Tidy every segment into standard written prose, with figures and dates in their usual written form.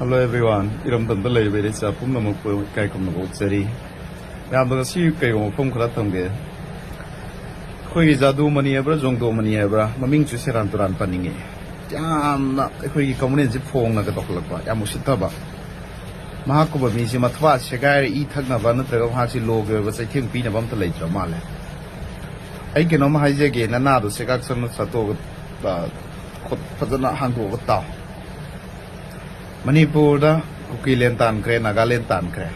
Hello everyone. Iram tan talai be re sa pum namu po kai kum namu chari. Yam da si kai kum pum khara thang ge. Khoi gi jadu mani abra jong do mani abra maming chu seran turan paninge. Yam na khoi gi community ji phong na ga tok lak ba yam usit ba. Maha ko ba mi si mathwa se gai I thak na ba na tra ha si lo ge ba sai thing pi na bam ta lai tra ma le. Ai ke no ma hai je ge na na do se ka san sa to ba khot phajana hang do ba ta. Manipur kuki len tan kre Nagaland tan kre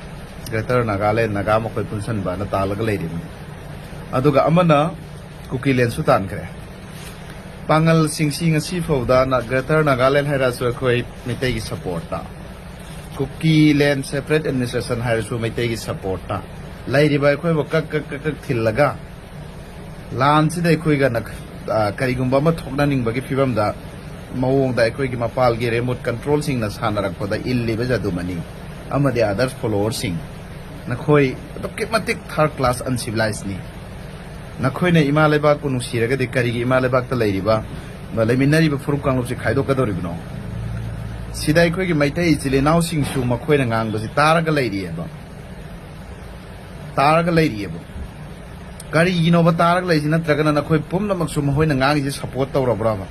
Greater Nagaland naga mo koy punsan ba na talaga lady mo aduga amana kuki len su tan kre pangal singsing si fawda na Greater Nagaland haira su koy mitay gi support ta kuki len separate administration haira su mitay gi support ta lady ba koy kak thillaga lan si dai koy ga nak karigumba ma thokna ning ba gi phibam da Mawong da koi ki mapal ki remote control sing na sana rak pada illi ba jadu mani amade others followers sing na khoi to ke matik third class uncivilized ni na khoi na imalai ba ko nusira ga de kari gi imalai ba ta lairi ba ba leminari ba furuk kang lopsi khaido ka dori bno sidai khoi ki maitai chile naw sing su ma khoi na ngang ba si tar ga lairi ba tar ga lairi ba kari gi no ba tar ga lairi na traga na khoi pum na mak su ma hoi na ngang ji support ta ra bra ba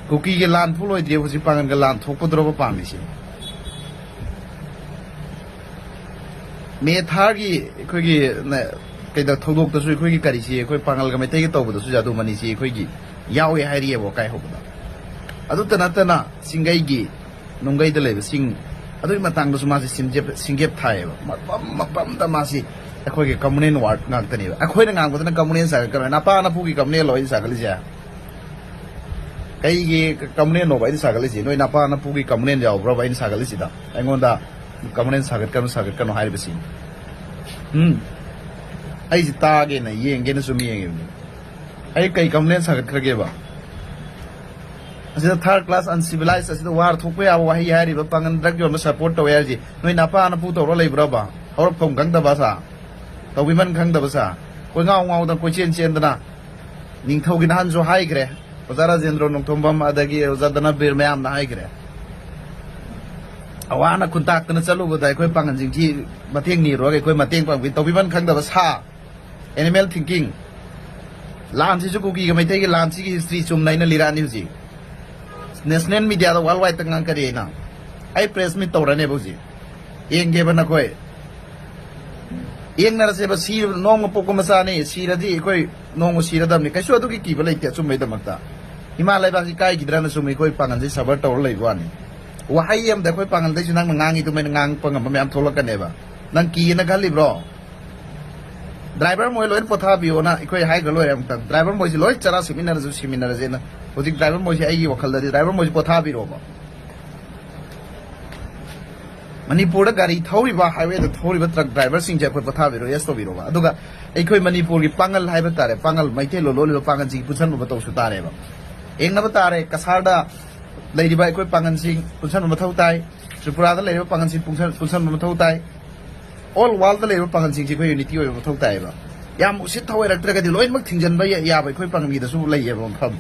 Kuki ke lan puloi dia husi pangan ke lan thok podro pa pami si me thagi khoi gi na kai da thodok ta sui khoi gi kari si khoi pangal ga mai te gi to bu su jadu mani si khoi gi yaw ye hai ri bo kai hok da adu tana singai gi nongai da le sing adu ma tang da su ma si singep thai ma pam da ma si khoi gi communal ward ngak ta ni khoi na ngang ko na communal sa ka na pa na pu gi communal loi sa ka li ja Kai gi kamnen no ba ini sagal si noi napa na pugi kamnen jaw bro ba ini sagal si da engon da kamnen sagat kan hai besi ai si ta ge na yeng ge na sumi yeng ai kai kamnen sagat krage ba asida third class uncivilized asida war thok ya wa hi hari ba pangan drag jo ma support to ya ji noi napa na pu to ro lai bro ba or phom gang da ba sa to wi man khang da ba sa koi ngau da koi chen da na ning thau gi na han jo hai gre Uzara Zendro Nongtombam adagi Uzadana Bir Mayam na haigre Awana kuntak na chalu budai koi pangan jingji mateng ni ro koi mateng pang to biman khang da sa animal thinking lan si ku gi ga mai te gi lan si gi history chum nai na lira ni ji national media da worldwide tang ka re na ai press meet to ra ne bu ji eng ge bana koi eng na se ba si nong po ko masa ne si ra di koi nong si ra dam ni kai so du ki ba lai te chum mai da makta Himalaya ba si kai gidra na sumi koi pangan si sabar to lai wa ni wahai am da koi pangan dai nang ngangi tu mai ngang pang ma am tholak ka ne ba nang ki na gali bro driver moi loin potha bi ona koi hai ga loi am ta driver moi si loi chara seminar je na hodik driver moi si ai gi wakhal da driver moi si potha bi ro ba Manipur da gari thori ba highway da thori ba truck driver sing je koi potha bi ro yes to bi ro ba aduga ai koi Manipur gi pangal hai ba tare pangal mai te lo lo pangal ji pusan ba to su tare ba eng na ba tare kasar da lai di ba koi pangan sing pusan ba thau tai Tripura da lai ba pangan sing pusan ba thau tai all world da lai ba pangan sing ji koi unity ba thau tai ba yam usit thau ra tra ga di loi mak thingjan ba ya ba koi pangan gi da su lai ya ba pham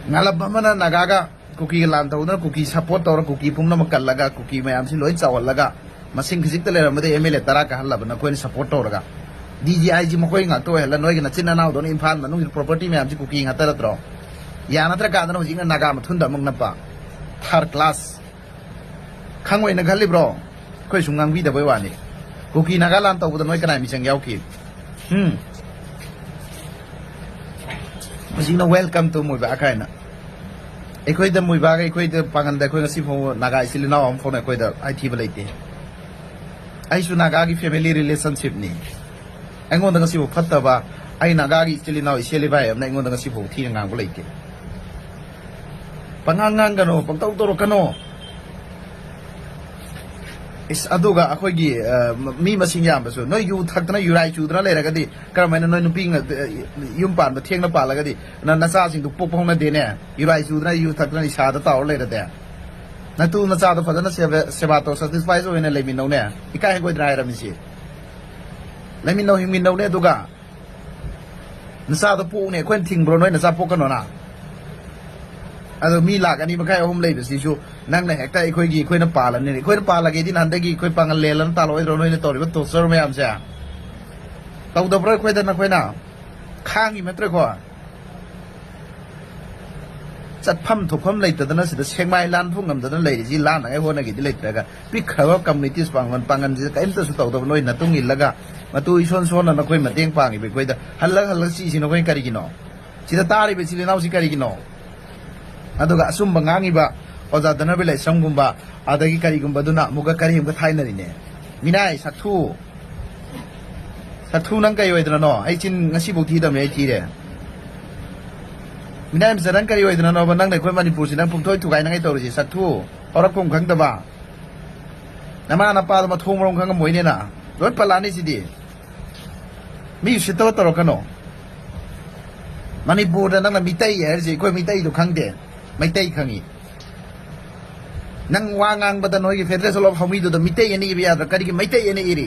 ngalab ba mana nagaga kuki lan tau na kuki support tau kuki pum na makal laga kuki mayam si loi chawal laga masing khizik tale ramade MLA tara ka halla bana koi support tau laga DGI ji makoi nga to hella noi na chinna naw don imphal manu property mayam ji kuki nga tara tro ya na tra ka na hojing na naga ma thunda mang na pa third class khangwai na gali bro koi sungang bi da boi wani kuki naga lan tau da noi kana mi chang yaw ki hojing na welcome to moi ba kai na ekoi da moi ba ekoi da pangan da koi ngasi pho naga isili naw am pho na ekoi da IT ba leite ai su naga gi family relationship ni Engon da ngasi pho phatta ba ai naga gi isili naw isili ba am na engon da ngasi pho thi ngang ba leite pangangang kano pagtaw toro kano is aduga akhoi gi mi masing yam baso noi yu thakna yurai chudra le ra gadi karmaina noi nuping yum pan ba theng na pa la gadi na nasa sing du pok pong na de ne yurai chudra yu thakna ni sa da taw le ra de na tu na sa da phadana seba to satisfy so ne le min no ne ikai ko drai ra mi si le min no him min no ne duga nasa da pu ne kwen ting bro noi nasa pok kano na ꯑꯗꯣ ꯃꯤ ꯂꯥꯛ ꯑꯅꯤ ꯃꯈꯥꯏ ꯑꯍꯨꯝ ꯂꯩꯕꯁꯤꯁꯨ ꯅꯪꯅ ꯍꯦꯛꯇ ꯑꯩꯈꯣꯏꯅ ꯄꯥꯜꯂꯅꯤ ꯑꯩꯈꯣꯏꯅ ꯄꯥꯜꯂꯒꯗꯤ ꯅꯍꯥꯟꯗꯒꯤ ꯑꯩꯈꯣꯏ ꯄꯥꯡꯒꯜ ꯂꯦꯜꯂꯅ ꯇꯥꯜꯂꯣꯏꯗ꯭ꯔꯣ ꯅꯣꯏꯅ ꯇꯧꯔꯤꯕ ꯇꯣꯔꯆꯔ ꯃꯌꯥꯝꯁꯦ ꯇꯧꯗꯕ꯭ꯔꯣ ꯑꯩꯈꯣꯏꯗ ꯅꯈꯣꯏꯅ ꯈꯥꯡꯉꯤ ꯅꯠꯇ꯭ꯔꯦꯀꯣ ꯆꯠꯐꯝ ꯊꯣꯛꯐꯝ ꯂꯩꯇꯗꯅ ꯁꯤꯗ ꯁꯦꯛꯃꯥꯏ ꯂꯥꯟꯐꯨ ꯉꯝꯗꯅ ꯂꯩꯔꯤꯁꯤ ꯂꯥꯟꯅꯉꯥꯏ ꯍꯣꯠꯅꯒꯤꯗꯤ ꯂꯩꯇ꯭ꯔꯒ ꯄꯤꯛꯈ꯭ꯔꯕ ꯀꯝꯃꯨꯅꯤꯇꯤꯁ ꯄꯥꯡꯒꯟꯁꯤꯗ ꯀꯔꯤꯝꯇꯁꯨ ꯇꯧꯗꯕ ꯅꯣꯏ ꯃꯇꯨꯡꯏꯜꯂꯒ ꯃꯇꯨ ꯏꯁꯣꯟ ꯁꯣꯟꯅ ꯅꯈꯣꯏ ꯃꯇꯦꯡ ꯄꯥꯡꯉꯤꯕ ꯑꯩꯈꯣꯏꯗ ꯍꯜꯂꯒ ꯆꯤꯁꯤ ꯅꯈꯣꯏ ꯀꯔꯤꯒꯤꯅꯣ sida tari be sili nausi kari gino aduga asum bangangi ba oja dana be lai samgumba adagi kari gumba duna muga kari himga thainari ne minai sathu nang kai oidna no ai chin ngasi bukti da me ai ti re minai mzaran kari oidna no ba nang nei khoi manipur sin nang pungthoi thugai nang ai tawri sathu orak pum khang da ba nama na pa ma thong rong khang moi ne na loi palani sidi mi sitaw taro kano Manipur da nang mitai herji koi mitai du khangde mitai khangi nang wangang bada noi ki federation of hami du da mitai yani bi ya da kari ki mitai yani iri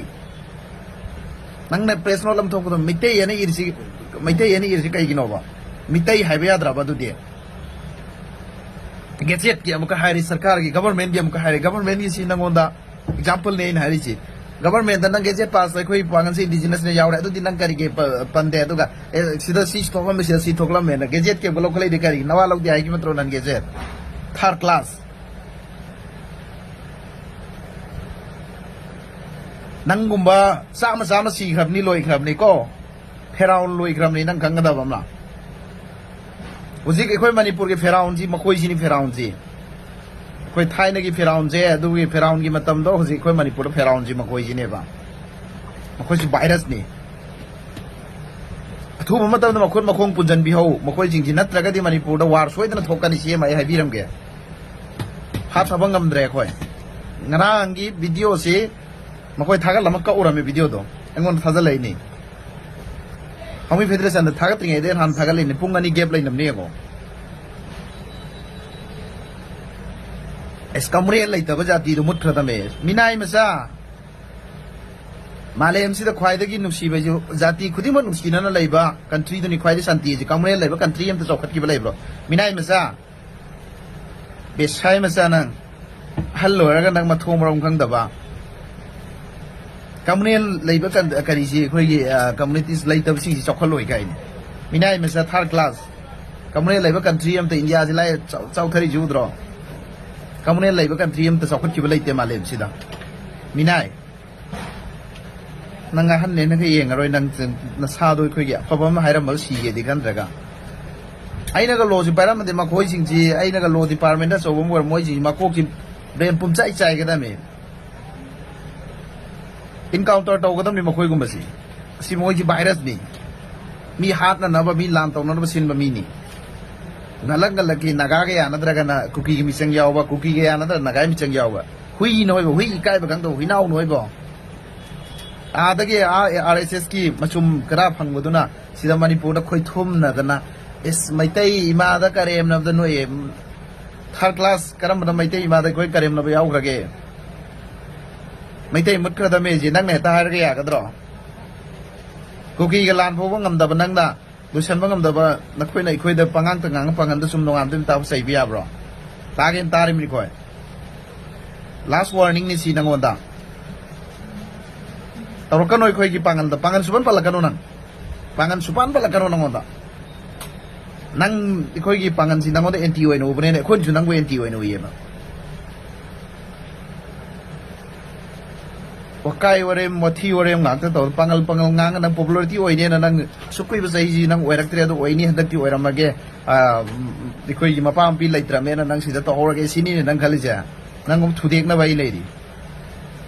nang na press no lam thok du mitai yani iri kai gi no ba mitai hai ba ya dra ba du de gazette ki amuka hairi sarkar ki government ki amuka hairi government ki si nang onda example ne in hairi chi government da nang gazette pass lai khoi pangan se indigenous ne yaw ra du din nang kari ke pande du ga sida si thoklam se si thoklam me na gazette ke bolo khlai de kari nawa log de ai ki matro nan gazette third class nang gumba sama si khrab ni loi khrab ni ko pheraun loi khrab ni nang khang da bam la uzik khoi manipur ke pheraun ji makhoi ji ni pheraun ji khoi thaina ki pheraun je adu ki pheraun ki matam do uzik khoi manipur pheraun ji makhoi ji ne ba makhoi ji virus ni thu matam da makhon makhong punjan bi hau makhoi jing ji natraga di manipur da war soi da thokani si mai hai biram ge phat sabang ngam dre khoi ngarang gi video si makhoi thaga lama ka urame video do engon thaja lai ni hami federation da thaga tinge de han thaga lai ni pungani gap lai nam ne go es kamre lai ta bajati du mutra da me minai masa malem si da khwai da gi nusi ba ju jati khudi ma nusi na lai ba country du ni khwai da santi ji kamre lai ba country am ta chokhat ki ba lai bro minai masa be sai masa nang hallo ra ga nang ma thom rom khang da ba communal labor kan kari si khoi gi communities later si chokhol loi kai ni minai masa third class communal labor country am ta india ji lai chau thari ju dro communal labor country am ta chokhot ki ba laite malem sida minai nanga han ne na ke yeng aroi nang na sa do khoi gi phaba ma hairam mal si ge di kan daga aina ga lo ji param de ma khoi sing ji aina ga lo department da so bom war moi ji ma ko ki brain pum chai chai ga da me encounter to gadam ni makhoi gum basi si moi ji virus ni mi hat na ba mi lan to na ba sin ba mi ni ngalak ki naga ga ya na dra ga na kuki mi chang yaw ba kuki ga ya na dra naga mi chang yaw ba hui noi ba hui kai ba gang to hui nau noi ba a da ge RSS ki machum kara phang bu na sida manipur da khoi thum na ga na is mai tai ima da karem na da noi third class karam da mai tai ima da khoi karem na ba yaw gra ge mai tai mut kra da me ji nang ne ta har ga ya ga dro kuki ga lan pho ba ngam da ba nang da lusan ba ngam da ba na khoi nai khoi da pangang ta ngang pangan da sum no ngam tum ta sai bi ya bro ta gen ta rim ni khoi last warning ni si nang on da taro ka noi khoi ki pangan da pangan supan pala kanu nang pangan supan pala kanu nang on da nang khoi ki pangan si nang on da anti oi no bne ne khoi ju nang go anti oi no ye ba wakai warem mothi warem ngak ta to pangal ngang nang popularity oi ne nang sukui ba sai ji nang oirak tre do oi ni hadak ti oiram ge dikoi gi mapam pi laitra me nang sida to hor ge sini ne nang khali ja nang gum thudek na bai leiri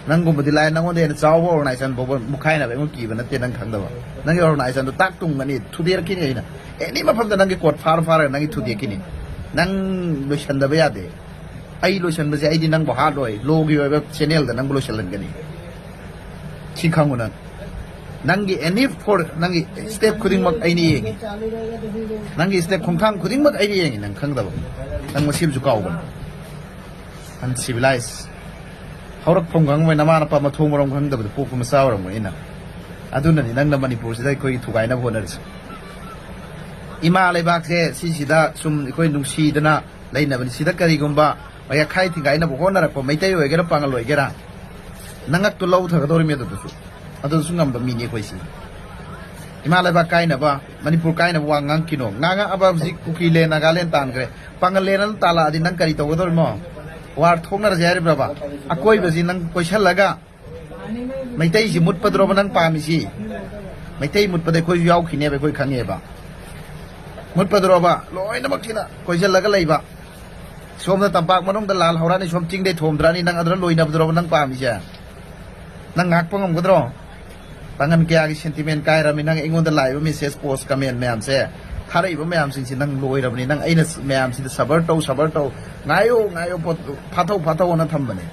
nang gum di lai nang on de chaw bo organization bo mukhai na be mu ki ba na te nang khang da ba nang ge organization do tak tung ani thudek ki ne na eni mapam da nang ge kot far nang gi thudek ki ni nang lo shan da ba ya de ai lo shan ba je ai di nang bo ha loi lo gi ba channel da nang lo shan lan ge ni Chikanguna Nangi any for Nangi step cutting mak any Nangi step Kongkang cutting mak any and Kangda and was him to go and civilized. How to Pongang when a man upon a tomb around Kanga with the Pope from Sour in I don't know the Manipur, they go to Gaina Wonders. Imale back there, see that some going to see the ꯂꯩꯅꯕꯅꯤ ꯁꯤꯗ ꯀꯔꯤꯒꯨꯝꯕ ꯃꯌꯥꯈꯥꯏ ꯊꯤꯡꯒꯥꯏꯅꯕ ꯍꯣꯠꯅꯔꯛꯄ ꯃꯩꯇꯩ ꯑꯣꯏꯒꯦꯔꯥ ꯄꯥꯡꯒꯜ ꯑꯣꯏꯒꯦꯔꯥ ꯅꯉꯛꯇꯨ ꯂꯧꯊꯒꯗꯧꯔꯤꯃꯤ ꯑꯗꯨꯗꯁꯨ ꯉꯝꯕ ꯃꯤꯅꯤ ꯑꯩꯈꯣꯏꯁꯤ ꯏꯃꯥ ꯂꯩꯕꯥꯛ ꯀꯥꯏꯅꯕ ꯃꯅꯤꯄꯨꯔ ꯀꯥꯏꯅꯕ ꯋꯥ ꯉꯥꯡꯈꯤꯅꯣ ꯉꯥꯡꯉꯛꯑꯕ ꯍꯧꯖꯤꯛ ꯀꯨꯀꯤꯂꯦꯟ ꯅꯥꯒꯥꯂꯦꯟ ꯇꯥꯟꯈ꯭ꯔꯦ ꯄꯥꯡꯒꯜꯂꯦꯟ ꯇꯥꯜꯂꯛꯑꯗꯤ ꯅꯪ ꯀꯔꯤ ꯇꯧꯒꯗꯧꯔꯤꯃꯣ ꯋꯥꯔ ꯊꯣꯛꯅꯔꯁꯦ ꯍꯥꯏꯔꯤꯕ꯭ꯔꯕ ꯑꯀꯣꯏꯕꯁꯤ ꯅꯪ ꯀꯣꯏꯁꯜꯂꯒ ꯃꯩꯇꯩꯁꯤ ꯃꯨꯠꯄꯗ꯭ꯔꯣꯕ ꯅꯪ ꯄꯥꯝꯃꯤꯁꯤ ꯃꯩꯇꯩ ꯃꯨꯠꯄꯗ ꯑꯩꯈꯣꯏꯁꯨ ꯌꯥꯎꯈꯤꯅꯦꯕ ꯑꯩꯈꯣꯏ ꯈꯪꯉꯦꯕ ꯃꯨꯠꯄꯗ꯭ꯔꯣꯕ ꯂꯣꯏꯅꯃꯛꯁꯤꯅ ꯀꯣꯏꯁꯜꯂꯒ ꯂꯩꯕ ꯁꯣꯝꯗ ꯇꯝꯄꯥꯛ ꯃꯅꯨꯡꯗ ꯂꯥꯜ ꯍꯧꯔꯛꯑꯅꯤ ꯁꯣꯝ ꯆꯤꯡꯗꯩ ꯊꯣꯝꯗ꯭ꯔꯅꯤ ꯅꯪ ꯑꯗꯨꯅ ꯂꯣꯏꯅꯕꯗ꯭ꯔꯣꯕ ꯅꯪ ꯄꯥꯝꯃꯤꯁꯦ ꯅꯪ ꯉꯥꯛꯄ ꯉꯝꯒꯗ꯭ꯔꯣ ꯄꯥꯡꯒꯟ ꯀꯌꯥꯒꯤ ꯁꯦꯟꯇꯤꯃꯦꯟ ꯀꯥꯏꯔꯕꯅꯤ ꯅꯪ ꯑꯩꯉꯣꯟꯗ ꯂꯥꯛꯏꯕ ꯃꯦꯁꯦꯖ ꯄꯣꯁ ꯀꯃꯦꯟ ꯃꯌꯥꯝꯁꯦ ꯊꯥꯔꯛꯏꯕ ꯃꯌꯥꯝꯁꯤꯡꯁꯤ ꯅꯪ ꯂꯣꯏꯔꯕꯅꯤ ꯅꯪ ꯑꯩꯅ ꯃꯌꯥꯝꯁꯤꯗ ꯁꯕꯔ ꯇꯧ ꯉꯥꯏꯌꯣ ꯄꯣꯠ ꯐꯥꯊꯧꯅ ꯊꯝꯕꯅꯦ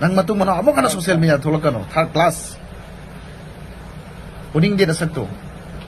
ꯅꯪ ꯃꯇꯨꯡ ꯃꯅꯥꯎ ꯑꯃꯨꯛ ꯍꯟꯅ ꯁꯣꯁꯤꯌꯦꯜ ꯃꯤꯗꯤꯌꯥ ꯊꯣꯛꯂꯛꯀꯅꯣ ꯊꯥꯔꯠ ꯀ꯭ꯂꯥꯁ ꯎꯅꯤꯡꯗꯦ ꯅꯁꯛꯇꯣ